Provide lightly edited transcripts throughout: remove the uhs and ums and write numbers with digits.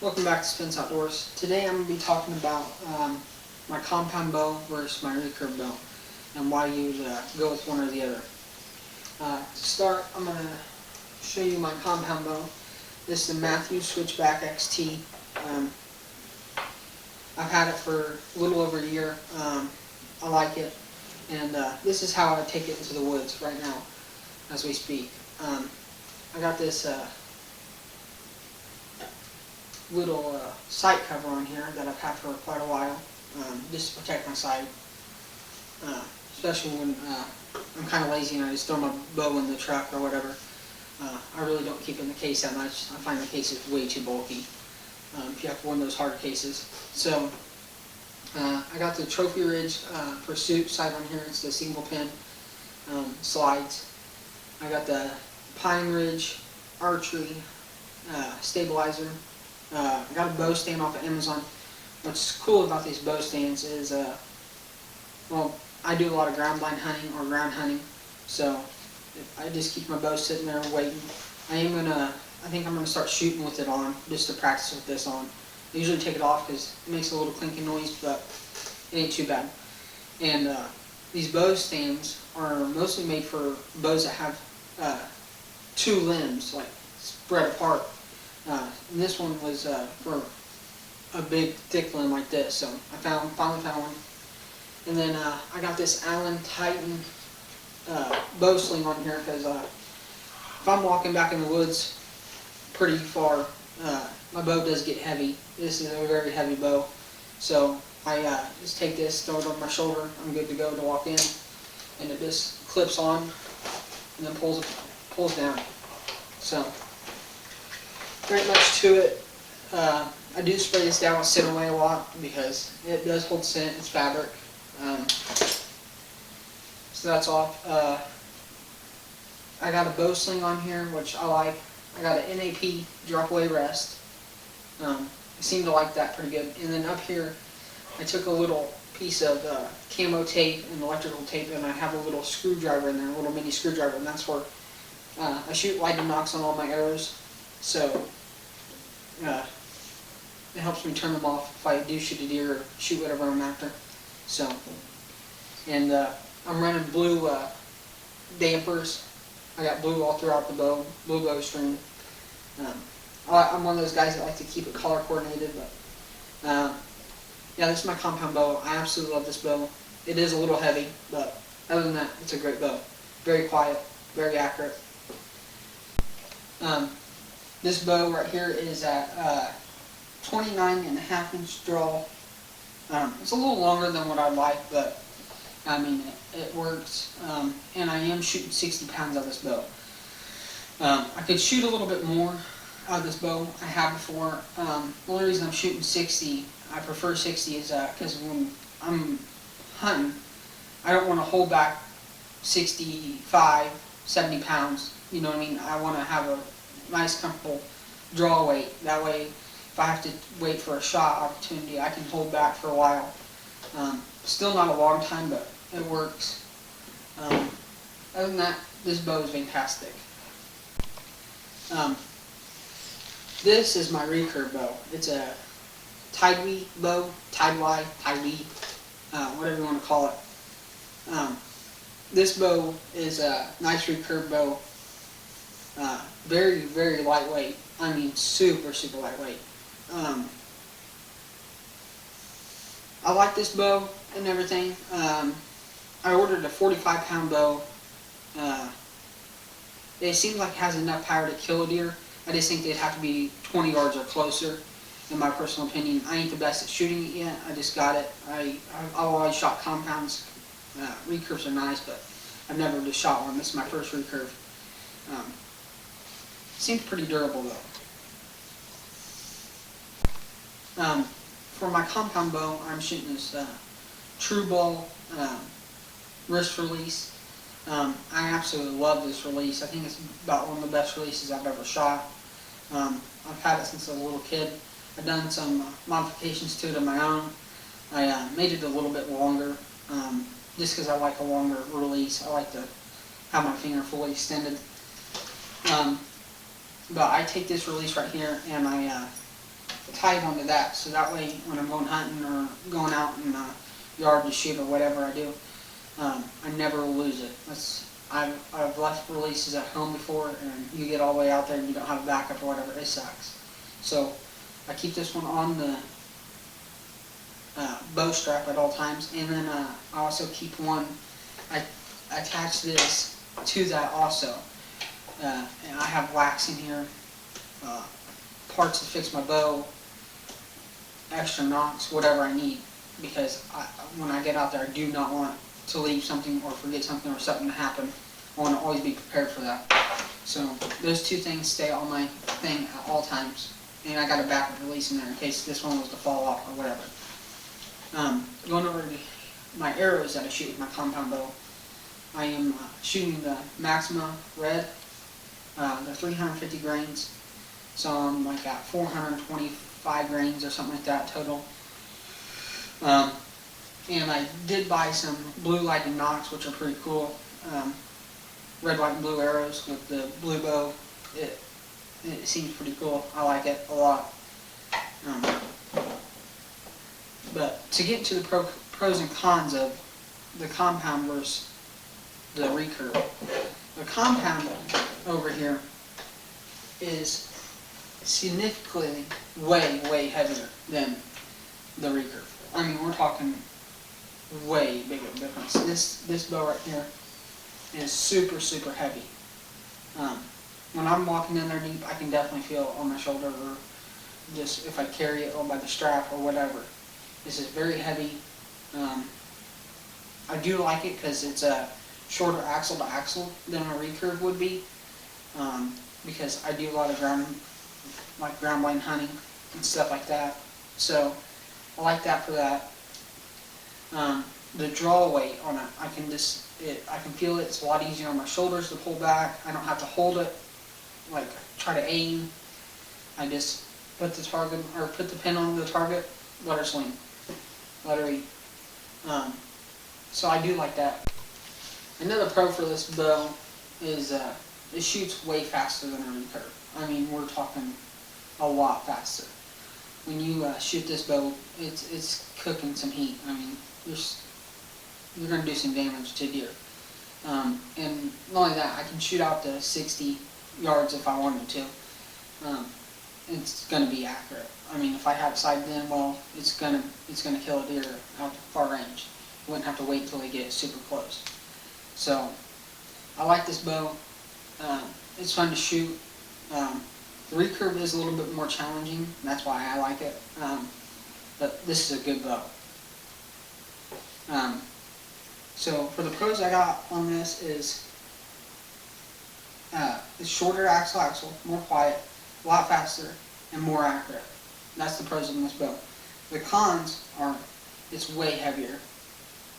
Welcome back to Spence Outdoors. Today I'm going to be talking about my compound bow versus my recurve bow and why you go with one or the other. To start, I'm going to show you my compound bow. This is the Matthews Switchback XT. I've had it for a little over a year. I like it, and this is how I take it into the woods right now as we speak. I got this little sight cover on here that I've had for quite a while, just to protect my sight, especially when I'm kind of lazy and I just throw my bow in the truck or whatever. I really don't keep it in the case that much. I find the case is way too bulky if you have one of those hard cases. So I got the Trophy Ridge Pursuit sight on here. It's the single pin slides. I got the Pine Ridge Archery stabilizer. I got a bow stand off of Amazon. What's cool about these bow stands is, well, I do a lot of ground blind hunting or ground hunting, so I just keep my bow sitting there waiting. I think I'm gonna start shooting with it on, just to practice with this on. I usually take it off because it makes a little clinking noise, but it ain't too bad. And these bow stands are mostly made for bows that have two limbs, like spread apart. And this one was for a big thick limb like this, so I finally found one. And then I got this Allen Titan bow sling on here because if I'm walking back in the woods pretty far, my bow does get heavy. This is a very heavy bow, so I just take this, throw it on my shoulder. I'm good to go to walk in, and it just clips on and then pulls down. So very much to it. I do spray this down with scent away a lot because it does hold scent. It's fabric. So that's off. I got a bow sling on here, which I like. I got an NAP drop away rest. I seem to like that pretty good. And then up here, I took a little piece of camo tape and electrical tape, and I have a little screwdriver in there, a little mini screwdriver, and that's where I shoot lightning knocks on all my arrows. So it helps me turn them off if I do shoot a deer or shoot whatever I'm after. So, and I'm running blue dampers. I got blue all throughout the bow, blue bow string. I'm one of those guys that like to keep it color coordinated, but yeah, this is my compound bow. I absolutely love this bow. It is a little heavy, but other than that, it's a great bow. Very quiet, very accurate. This bow right here is at 29.5-inch draw. It's a little longer than what I'd like, but I mean, it works. And I am shooting 60 pounds out of this bow. I could shoot a little bit more out of this bow. I have before. The only reason I'm shooting 60, I prefer 60, is because when I'm hunting, I don't want to hold back 65, 70 pounds. You know what I mean? I want to have a nice, comfortable draw weight. That way, if I have to wait for a shot opportunity, I can hold back for a while. Still not a long time, but it works. Other than that, this bow is fantastic. This is my recurve bow. It's a Tidewee bow, Tidewee, whatever you want to call it. This bow is a nice recurve bow. Very, very lightweight. I mean, super, super lightweight. I like this bow and everything. I ordered a 45-pound bow. It seems like it has enough power to kill a deer. I just think they'd have to be 20 yards or closer, in my personal opinion. I ain't the best at shooting it yet. I just got it. I've always shot compounds. Recurves are nice, but I've never just shot one. This is my first recurve. Seems pretty durable though. For my compound bow, I'm shooting this True Ball wrist release. I absolutely love this release. I think it's about one of the best releases I've ever shot. I've had it since I was a little kid. I've done some modifications to it of my own. I made it a little bit longer, just because I like a longer release. I like to have my finger fully extended. But I take this release right here and I tie it onto that, so that way when I'm going hunting or going out in the yard to shoot or whatever I do, I never lose it. I've left releases at home before, and you get all the way out there and you don't have a backup or whatever, it sucks. So I keep this one on the bow strap at all times, and then I also keep one, I attach this to that also, and I have wax in here, parts to fix my bow, extra knocks, whatever I need, because when I get out there I do not want to leave something or forget something or something to happen. I want to always be prepared for that. So those two things stay on my thing at all times, and I got a backup release in there in case this one was to fall off or whatever. Going over to my arrows that I shoot with my compound bow, I am shooting the Maxima Red. They're 350 grains, so I'm like at 425 grains or something like that total. And I did buy some blue lighting nocks, which are pretty cool. Red, white, and blue arrows with the blue bow. It seems pretty cool. I like it a lot. But to get to the pros and cons of the compound versus the recurve, the compound over here is significantly way heavier than the recurve. I mean, we're talking way bigger difference. This bow right here is super heavy. When I'm walking in there deep, I can definitely feel it on my shoulder, or just if I carry it or by the strap or whatever. This is very heavy. I do like it because it's a shorter axle to axle than a recurve would be, because I do a lot of ground blind hunting and stuff like that. So I like that for that. The draw weight on it, I can feel it. It's a lot easier on my shoulders to pull back. I don't have to hold it, like try to aim. I just put the target or put the pin on the target, let her swing, let her eat. So I do like that. Another pro for this bow is it shoots way faster than a recurve. I mean, we're talking a lot faster. When you shoot this bow, it's cooking some heat. I mean, you're going to do some damage to deer. And not only that, I can shoot out to 60 yards if I wanted to. It's going to be accurate. I mean, if I have sighted in, well, it's going to kill a deer out to far range. You wouldn't have to wait until they get super close. So I like this bow. It's fun to shoot. The recurve is a little bit more challenging, and that's why I like it. But this is a good bow. So for the pros I got on this is it's shorter axle, more quiet, a lot faster, and more accurate. That's the pros on this bow. The cons are it's way heavier,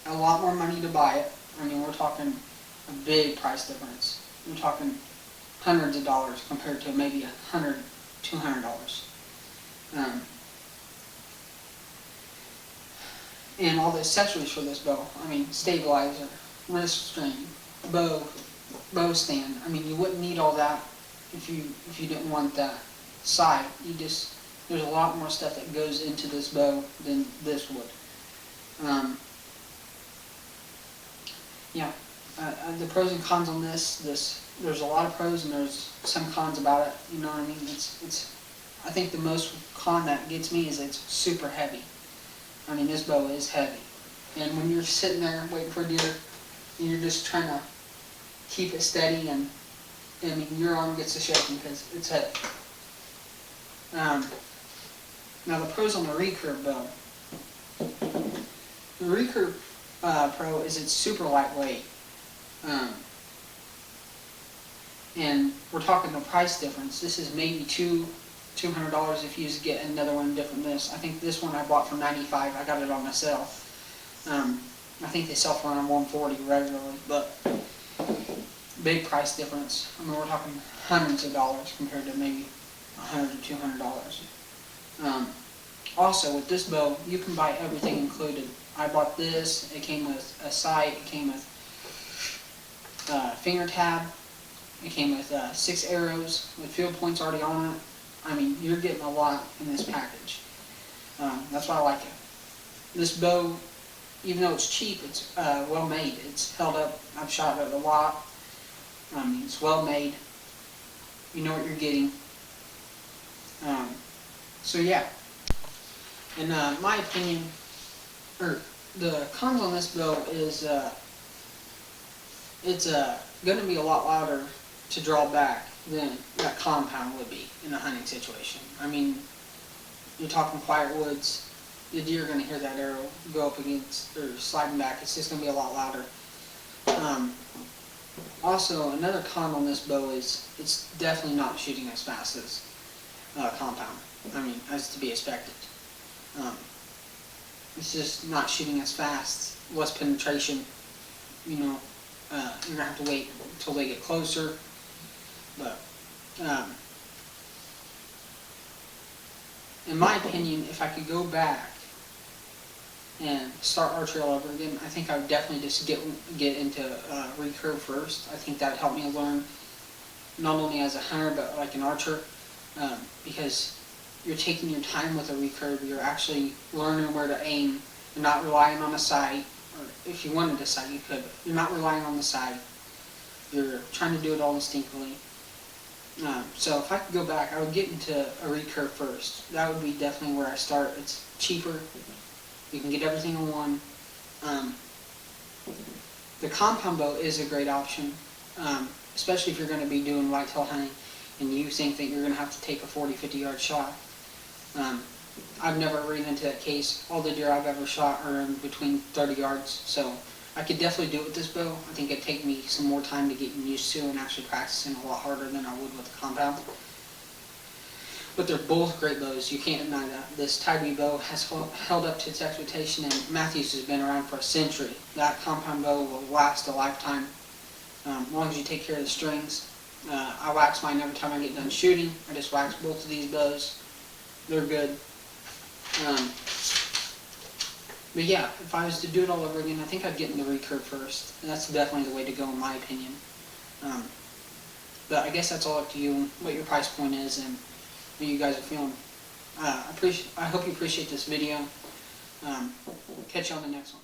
a lot more money to buy it. I mean, we're talking a big price difference. We're talking hundreds of dollars compared to maybe $100, $200. And all the accessories for this bow, I mean, stabilizer, wrist string, bow stand. I mean, you wouldn't need all that if you didn't want that sight. There's a lot more stuff that goes into this bow than this would. The pros and cons on this, there's a lot of pros and there's some cons about it. You know what I mean? I think the most con that gets me is it's super heavy. I mean, this bow is heavy, and when you're sitting there waiting for a deer, and you're just trying to keep it steady, and I mean, your arm gets to shaking because it's heavy. Now the pros on the recurve bow. The recurve pro is it's super lightweight, and we're talking the price difference. This is maybe $200 if you get another one different than this. I think this one I bought for $95. I got it on my sale. I think they sell for around $140 regularly, but big price difference. I mean, we're talking hundreds of dollars compared to maybe $100 to $200. Also, with this bow, you can buy everything included. I bought this. It came with a sight. It came with finger tab. It came with 6 arrows with field points already on it. I mean, you're getting a lot in this package. That's why I like it. This bow, even though it's cheap, it's well made. It's held up. I've shot it a lot. I mean, it's well made. You know what you're getting. So yeah. In my opinion, or the cons on this bow is it's going to be a lot louder to draw back than that compound would be in a hunting situation. I mean, you're talking quiet woods, the deer are going to hear that arrow go up against, or sliding back. It's just going to be a lot louder. Also, another con on this bow is it's definitely not shooting as fast as compound. I mean, as to be expected. It's just not shooting as fast, less penetration. You know, you're going to have to wait until they get closer. But, in my opinion, if I could go back and start archery all over again, I think I would definitely just get into recurve first. I think that would help me learn not only as a hunter but like an archer, because you're taking your time with a recurve. You're actually learning where to aim. You're not relying on a sight, or if you wanted a sight you could, but you're not relying on the sight. You're trying to do it all instinctively. So if I could go back, I would get into a recurve first. That would be definitely where I start. It's cheaper. You can get everything in one. The compound bow is a great option, especially if you're going to be doing whitetail hunting and you think that you're going to have to take a 40-50 yard shot. I've never ran into that case. All the deer I've ever shot are in between 30 yards, so I could definitely do it with this bow. I think it'd take me some more time to get used to and actually practicing a lot harder than I would with the compound. But they're both great bows. You can't deny that. This Tybee bow has held up to its expectation, and Matthews has been around for a century. That compound bow will last a lifetime, as long as you take care of the strings. I wax mine every time I get done shooting. I just wax both of these bows. They're good. But yeah, if I was to do it all over again, I think I'd get in the recurve first. And that's definitely the way to go in my opinion. But I guess that's all up to you, what your price point is and what you guys are feeling. I hope you appreciate this video. Catch you on the next one.